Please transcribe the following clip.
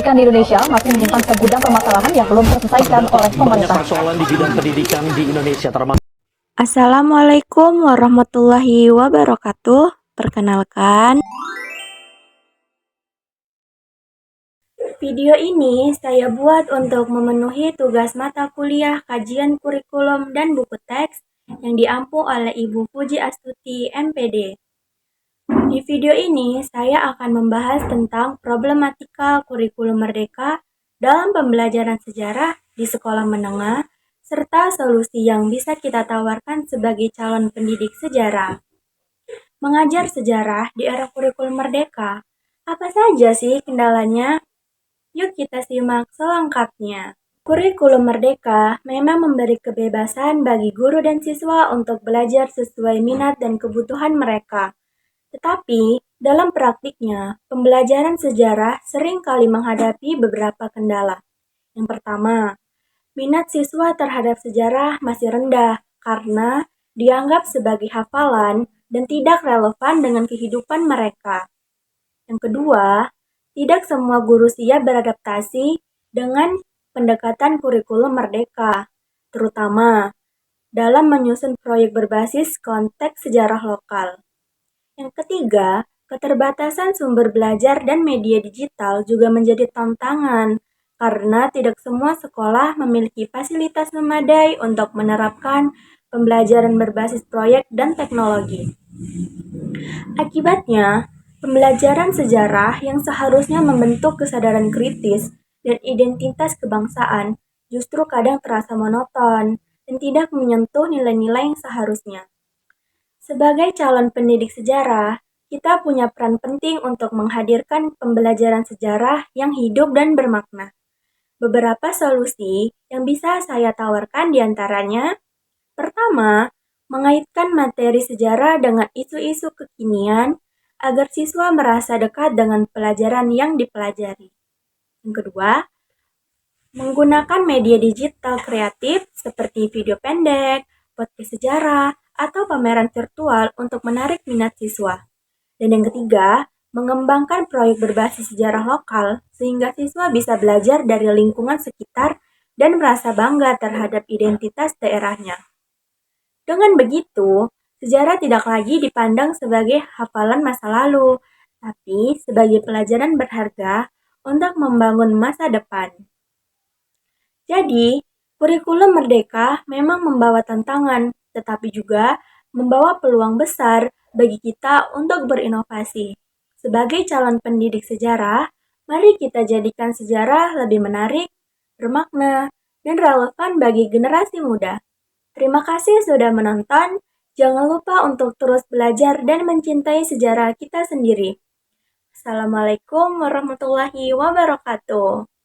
pendidikan di Indonesia masih menyimpan segudang permasalahan yang belum terselesaikan oleh Banyak pemerintah. persoalan di bidang pendidikan di Indonesia termasuk Assalamualaikum warahmatullahi wabarakatuh. Perkenalkan, video ini saya buat untuk memenuhi tugas mata kuliah kajian kurikulum dan buku teks yang diampu oleh Ibu Puji Astuti, MPD. Di video ini, saya akan membahas tentang problematika kurikulum merdeka dalam pembelajaran sejarah di sekolah menengah, serta solusi yang bisa kita tawarkan sebagai calon pendidik sejarah. Mengajar sejarah di era kurikulum merdeka, apa saja sih kendalanya? Yuk kita simak selengkapnya. Kurikulum merdeka memang memberi kebebasan bagi guru dan siswa untuk belajar sesuai minat dan kebutuhan mereka. Tetapi, dalam praktiknya, pembelajaran sejarah sering kali menghadapi beberapa kendala. Yang pertama, minat siswa terhadap sejarah masih rendah karena dianggap sebagai hafalan dan tidak relevan dengan kehidupan mereka. Yang kedua, tidak semua guru siap beradaptasi dengan pendekatan kurikulum merdeka, terutama dalam menyusun proyek berbasis konteks sejarah lokal. Yang ketiga, keterbatasan sumber belajar dan media digital juga menjadi tantangan karena tidak semua sekolah memiliki fasilitas memadai untuk menerapkan pembelajaran berbasis proyek dan teknologi. Akibatnya, pembelajaran sejarah yang seharusnya membentuk kesadaran kritis dan identitas kebangsaan justru kadang terasa monoton dan tidak menyentuh nilai-nilai yang seharusnya. Sebagai calon pendidik sejarah, kita punya peran penting untuk menghadirkan pembelajaran sejarah yang hidup dan bermakna. Beberapa solusi yang bisa saya tawarkan diantaranya, pertama, mengaitkan materi sejarah dengan isu-isu kekinian agar siswa merasa dekat dengan pelajaran yang dipelajari. Yang kedua, menggunakan media digital kreatif seperti video pendek, podcast sejarah, atau pameran virtual untuk menarik minat siswa. Dan yang ketiga, mengembangkan proyek berbasis sejarah lokal sehingga siswa bisa belajar dari lingkungan sekitar dan merasa bangga terhadap identitas daerahnya. Dengan begitu, sejarah tidak lagi dipandang sebagai hafalan masa lalu, tapi sebagai pelajaran berharga untuk membangun masa depan. Jadi, kurikulum merdeka memang membawa tantangan, tetapi juga membawa peluang besar bagi kita untuk berinovasi. Sebagai calon pendidik sejarah, mari kita jadikan sejarah lebih menarik, bermakna, dan relevan bagi generasi muda. Terima kasih sudah menonton. Jangan lupa untuk terus belajar dan mencintai sejarah kita sendiri. Assalamualaikum warahmatullahi wabarakatuh.